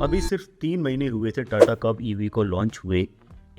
अभी सिर्फ 3 महीने हुए थे टाटा कब ईवी को लॉन्च हुए।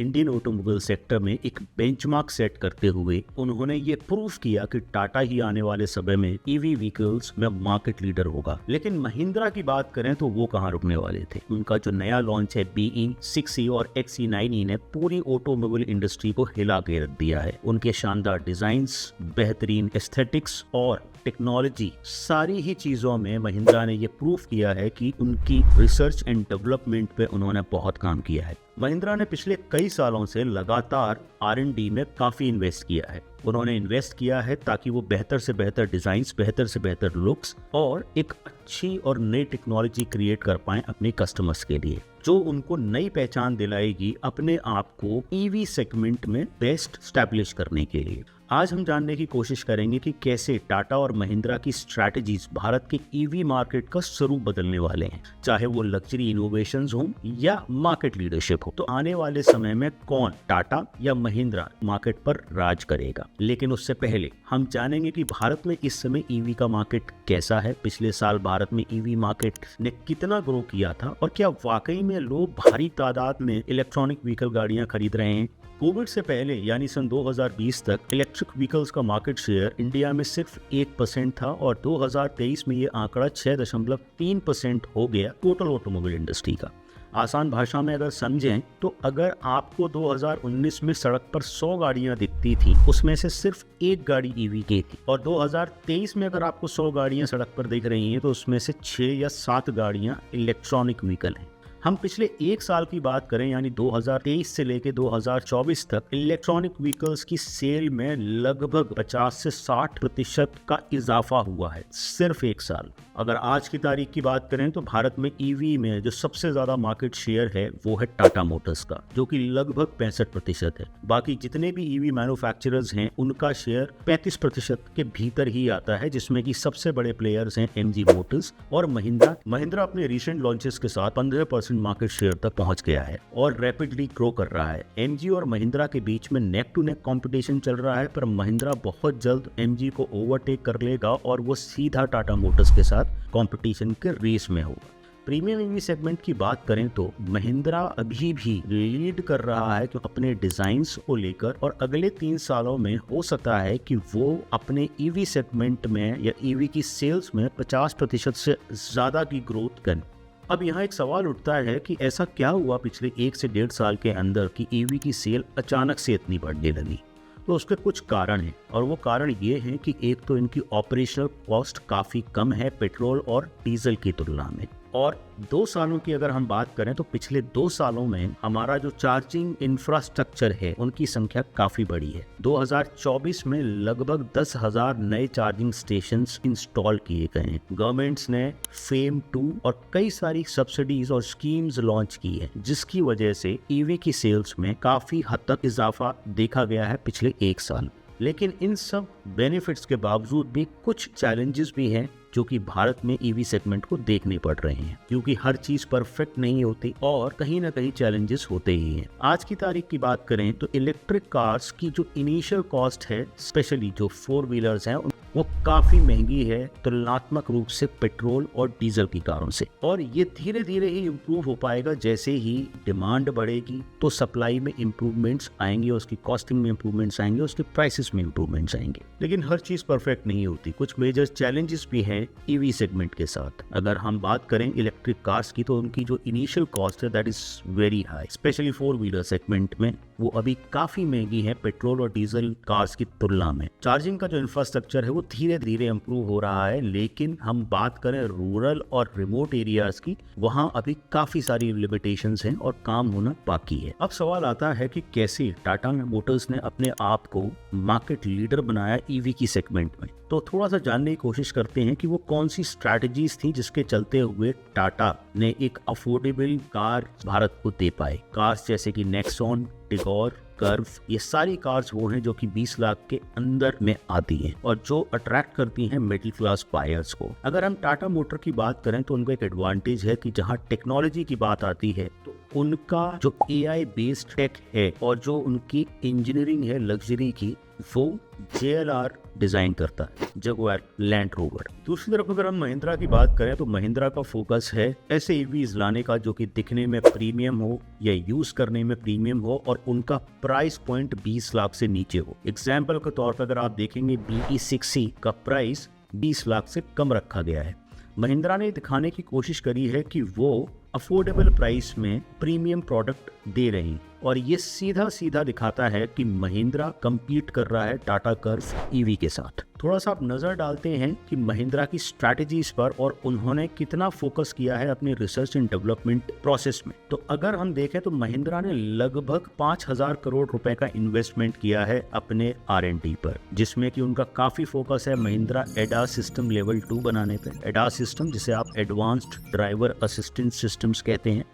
इंडियन ऑटोमोबाइल सेक्टर में एक बेंचमार्क सेट करते हुए उन्होंने ये प्रूफ किया कि टाटा ही आने वाले समय में ईवी व्हीकल्स में मार्केट लीडर होगा। लेकिन महिंद्रा की बात करें तो वो कहाँ रुकने वाले थे। उनका जो नया लॉन्च है BE 6e और XE9e ने पूरी ऑटोमोबाइल इंडस्ट्री को हिला के रख दिया है। उनके शानदार डिजाइन्स, बेहतरीन एस्थेटिक्स और टेक्नोलॉजी, सारी ही चीजों में महिंद्रा ने ये प्रूफ किया है कि उनकी रिसर्च एंड डेवलपमेंट पे उन्होंने बहुत काम किया है। महिंद्रा ने पिछले कई सालों से लगातार R&D में काफी इन्वेस्ट किया है। उन्होंने इन्वेस्ट किया है ताकि वो बेहतर से बेहतर डिजाइन्स, बेहतर से बेहतर लुक्स और एक अच्छी और नई टेक्नोलॉजी क्रिएट कर पाए अपने कस्टमर्स के लिए, जो उनको नई पहचान दिलाएगी अपने आप को ईवी सेगमेंट में बेस्ट स्टैब्लिश करने के लिए। आज हम जानने की कोशिश करेंगे कि कैसे टाटा और महिंद्रा की स्ट्रैटेजीज भारत के ईवी मार्केट का स्वरूप बदलने वाले हैं, चाहे वो लग्जरी इनोवेशंस हो या मार्केट लीडरशिप हो। तो आने वाले समय में कौन, टाटा या महिंद्रा, मार्केट पर राज करेगा। लेकिन उससे पहले हम जानेंगे कि भारत में इस समय ईवी का मार्केट कैसा है, पिछले साल भारत में ईवी मार्केट ने कितना ग्रो किया था और क्या वाकई में लोग भारी तादाद में इलेक्ट्रॉनिक व्हीकल गाड़ियां खरीद रहे हैं। कोविड से पहले यानी सन 2020 तक इलेक्ट्रिक व्हीकल्स का मार्केट शेयर इंडिया में सिर्फ 1% था और 2023 में ये आंकड़ा 6.3% हो गया टोटल ऑटोमोबाइल इंडस्ट्री का। आसान भाषा में अगर समझें तो अगर आपको 2019 में सड़क पर 100 गाड़ियां दिखती थी, उसमें से सिर्फ एक गाड़ी ईवी की थी, और 2023 में अगर आपको 100 गाड़ियां सड़क पर दिख रही हैं तो उसमें से 6 या 7 गाड़ियां इलेक्ट्रॉनिक व्हीकल हैं। हम पिछले एक साल की बात करें यानी 2023 से लेकर 2024 तक इलेक्ट्रॉनिक व्हीकल्स की सेल में लगभग 50 से 60% का इजाफा हुआ है सिर्फ एक साल। अगर आज की तारीख की बात करें तो भारत में ईवी में जो सबसे ज्यादा मार्केट शेयर है वो है टाटा मोटर्स का, जो कि लगभग 65% है। बाकी जितने भी ईवी मैन्युफैक्चरर्स हैं उनका शेयर 35% के भीतर ही आता है, जिसमें कि सबसे बड़े प्लेयर्स हैं MG मोटर्स और महिंद्रा। महिंद्रा अपने रिसेंट लॉन्चेस के साथ 15% मार्केट शेयर तक पहुंच गया है और रैपिडली ग्रो कर रहा है। MG और महिंद्रा के बीच में नेक टू नेक कंपटीशन चल रहा है, पर महिंद्रा बहुत जल्द MG को ओवरटेक कर लेगा और वो सीधा टाटा मोटर्स के साथ कंपटीशन के रेस में होगा। प्रीमियम ईवी सेगमेंट की बात करें तो महिंद्रा अभी भी लीड कर रहा है अपने डिजाइन्स को लेकर, और अगले 3 सालों में हो सकता है कि वो अपने ईवी सेगमेंट में या ईवी की सेल्स में 50% से ज्यादा की ग्रोथ करें। अब यहाँ एक सवाल उठता है कि ऐसा क्या हुआ पिछले 1 से 1.5 साल के अंदर कि ईवी की सेल अचानक से इतनी बढ़ने लगी। तो उसके कुछ कारण हैं, और वो कारण ये हैं कि एक तो इनकी ऑपरेशनल कॉस्ट काफ़ी कम है पेट्रोल और डीजल की तुलना में, और 2 सालों की अगर हम बात करें तो पिछले 2 सालों में हमारा जो चार्जिंग इंफ्रास्ट्रक्चर है उनकी संख्या काफ़ी बड़ी है। 2024 में लगभग 10,000 नए चार्जिंग स्टेशंस इंस्टॉल किए गए हैं। गवर्नमेंट्स ने फेम 2 और कई सारी सब्सिडीज और स्कीम्स लॉन्च की है, जिसकी वजह से ईवी की सेल्स में काफ़ी हद तक इजाफा देखा गया है पिछले 1 साल। लेकिन इन सब बेनिफिट्स के बावजूद भी कुछ चैलेंजेस भी हैं जो कि भारत में ईवी सेगमेंट को देखने पड़ रहे हैं, क्योंकि हर चीज परफेक्ट नहीं होती और कहीं ना कहीं चैलेंजेस होते ही हैं। आज की तारीख की बात करें तो इलेक्ट्रिक कार्स की जो इनिशियल कॉस्ट है, स्पेशली जो 4 व्हीलर्स हैं, वो काफी महंगी है तुलनात्मक रूप से पेट्रोल और डीजल की कारों से, और ये धीरे धीरे ही इम्प्रूव हो पाएगा। जैसे ही डिमांड बढ़ेगी तो सप्लाई में इम्प्रूवमेंट्स आएंगे, उसकी कॉस्टिंग में इम्प्रूवमेंट्स आएंगे, उसके प्राइसेस में इम्प्रूवमेंट्स आएंगे। लेकिन हर चीज परफेक्ट नहीं होती, कुछ मेजर चैलेंजेस भी हैं ईवी सेगमेंट के साथ। अगर हम बात करें इलेक्ट्रिक कार्स की तो उनकी जो इनिशियल कॉस्ट है that is very high, specially 4 wheeler segment में वो अभी काफी महंगी है पेट्रोल और डीजल कार्स की तुलना में। चार्जिंग का जो इंफ्रास्ट्रक्चर है वो धीरे धीरे इम्प्रूव हो रहा है, लेकिन हम बात करें रूरल और रिमोट एरियाज की, वहां अभी काफी सारी लिमिटेशंस हैं और काम होना बाकी है। अब सवाल आता है कि कैसे टाटा मोटर्स ने अपने आप को मार्केट लीडर बनाया ईवी की सेगमेंट में। तो थोड़ा सा जानने की कोशिश करते हैं कि वो कौन सी स्ट्रैटेजीज थी जिसके चलते हुए टाटा ने एक अफोर्डेबल कार भारत को दे पाए। कार्स जैसे कि नेक्सॉन, टिगोर, कर्व, ये सारी कार्स वो हैं जो कि 20 लाख के अंदर में आती हैं और जो अट्रैक्ट करती हैं मिडिल क्लास बायर्स को। अगर हम टाटा मोटर की बात करें तो उनका एक एडवांटेज है कि जहां टेक्नोलॉजी की बात आती है तो उनका जो AI बेस्ड टेक है और जो उनकी इंजीनियरिंग है लग्जरी की, वो JLR डिजाइन करता है, जगुआर लैंड रोवर। दूसरी तरफ अगर हम महिंद्रा की बात करें तो महिंद्रा का फोकस है ऐसे ईवीज लाने का जो कि दिखने में प्रीमियम हो या यूज करने में प्रीमियम हो और उनका प्राइस पॉइंट 20 लाख से नीचे हो। एग्जाम्पल के तौर पर अगर आप देखेंगे BE60 का प्राइस 20 लाख से कम रखा गया है। महिंद्रा ने दिखाने की कोशिश करी है कि वो अफोर्डेबल प्राइस में प्रीमियम प्रोडक्ट दे रहे हैं और ये सीधा सीधा दिखाता है कि महिंद्रा compete कर रहा है टाटा कर्व ईवी के साथ। थोड़ा सा आप नजर डालते हैं कि महिंद्रा की स्ट्रैटेजीज पर और उन्होंने कितना फोकस किया है अपने रिसर्च एंड डेवलपमेंट प्रोसेस में। तो अगर हम देखें तो महिंद्रा ने लगभग 5,000 करोड़ रुपए का इन्वेस्टमेंट किया है अपने R&D पर, जिसमें कि उनका काफी फोकस है महिंद्रा ADAS सिस्टम लेवल 2 बनाने पे। ADAS सिस्टम जिसे आप एडवांस्ड ड्राइवर असिस्टेंस सिस्टम्स कहते हैं,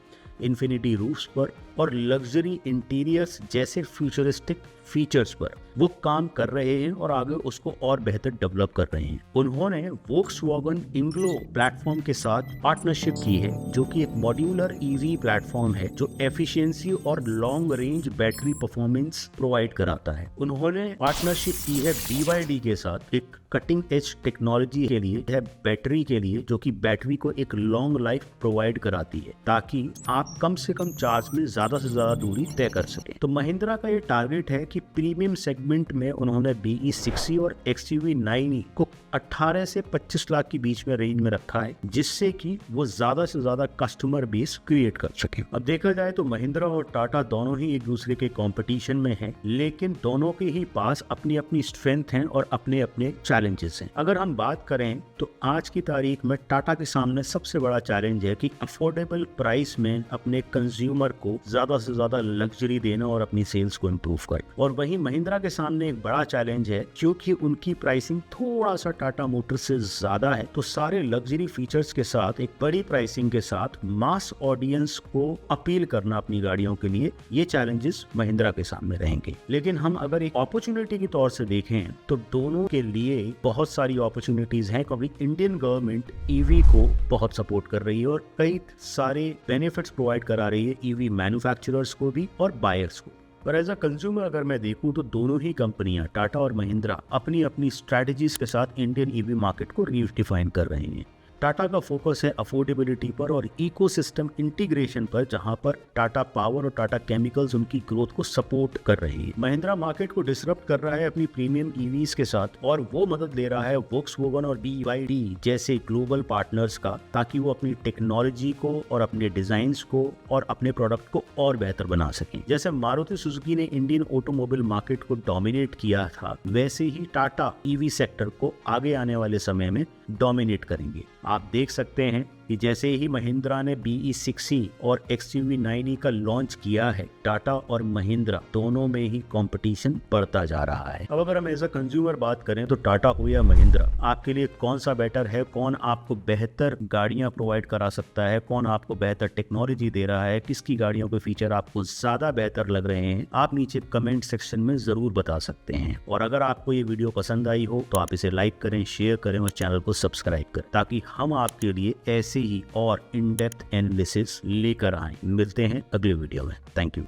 इन्फिनिटी रूफ्स पर और लग्जरी इंटीरियर्स जैसे फ्यूचरिस्टिक फीचर्स पर वो काम कर रहे हैं और आगे उसको और बेहतर डेवलप कर रहे हैं। उन्होंने वोक्सवैगन इंग्लो प्लेटफॉर्म के साथ पार्टनरशिप की है जो कि एक मॉड्यूलर ईवी प्लेटफॉर्म है जो एफिशिएंसी और long range battery performance provide कराता है। उन्होंने पार्टनरशिप की है BYD के साथ एक कटिंग एज टेक्नोलॉजी के लिए है, बैटरी के लिए, जो कि बैटरी को एक लॉन्ग लाइफ प्रोवाइड कराती है ताकि आप कम से कम चार्ज में ज्यादा से ज्यादा दूरी तय कर सकें। तो महिंद्रा का ये टारगेट है कि प्रीमियम सेगमेंट में उन्होंने BE60 और XUV9e को 18 से 25 लाख के बीच में रेंज में रखा है, जिससे कि वो ज्यादा से ज्यादा कस्टमर बेस क्रिएट कर सके। अब देखा जाए तो महिंद्रा और टाटा दोनों ही एक दूसरे के कंपटीशन में हैं, लेकिन दोनों के ही पास अपनी अपनी स्ट्रेंथ हैं और अपने अपने चैलेंजेस हैं। अगर हम बात करें तो आज की तारीख में टाटा के सामने सबसे बड़ा चैलेंज है कि अफोर्डेबल प्राइस में अपने कंज्यूमर को ज्यादा से ज्यादा लग्जरी देना और अपनी सेल्स को इम्प्रूव करना। और वहीं महिंद्रा के सामने एक बड़ा चैलेंज है क्योंकि उनकी प्राइसिंग थोड़ा सा टाटा मोटर्स से ज्यादा है, तो सारे लग्जरी फीचर्स के साथ एक बड़ी प्राइसिंग के साथ मास ऑडियंस को अपील करना अपनी गाड़ियों के लिए, ये चैलेंजेस महिंद्रा के सामने रहेंगे। लेकिन हम अगर एक अपॉर्चुनिटी के तौर से देखें तो दोनों के लिए बहुत सारी अपॉर्चुनिटीज हैं क्योंकि इंडियन गवर्नमेंट ईवी को बहुत सपोर्ट कर रही है और कई सारे बेनिफिट्स प्रोवाइड करा रही है ईवी मैन्युफैक्चरर्स को भी और बायर्स को। पर एज अ कंज्यूमर अगर मैं देखूं तो दोनों ही कंपनियां टाटा और महिंद्रा अपनी अपनी स्ट्रैटेजीज के साथ इंडियन ईवी मार्केट को रीडिफाइन कर रहे हैं। टाटा का फोकस है अफोर्डेबिलिटी पर और इकोसिस्टम इंटीग्रेशन पर, जहां पर टाटा पावर और टाटा केमिकल्स उनकी ग्रोथ को सपोर्ट कर रही है। महिंद्रा मार्केट को डिसरप्ट कर रहा है अपनी प्रीमियम ईवीज के साथ और वो मदद ले रहा है वोक्सवैगन और BYD जैसे ग्लोबल पार्टनर्स का, ताकि वो अपनी टेक्नोलॉजी को और अपने डिजाइन्स को और अपने प्रोडक्ट को और बेहतर बना सकें। जैसे मारुति सुजुकी ने इंडियन ऑटोमोबाइल मार्केट को डोमिनेट किया था, वैसे ही टाटा ईवी सेक्टर को आगे आने वाले समय में डोमिनेट करेंगे। आप देख सकते हैं कि जैसे ही महिंद्रा ने BE60 और XUV9e का लॉन्च किया है, टाटा और महिंद्रा दोनों में ही कंपटीशन बढ़ता जा रहा है। अब अगर हम एज अ कंज्यूमर बात करें तो टाटा हो या महिंद्रा, आपके लिए कौन सा बेटर है, कौन आपको बेहतर गाड़ियां प्रोवाइड करा सकता है, कौन आपको बेहतर टेक्नोलॉजी दे रहा है, किसकी गाड़ियों के फीचर आपको ज्यादा बेहतर लग रहे हैं, आप नीचे कमेंट सेक्शन में जरूर बता सकते हैं। और अगर आपको ये वीडियो पसंद आई हो तो आप इसे लाइक करें, शेयर करें और चैनल को सब्सक्राइब करें ताकि हम आपके लिए ऐसे ही और इन डेप्थ एनालिसिस लेकर आए। मिलते हैं अगले वीडियो में। Thank you.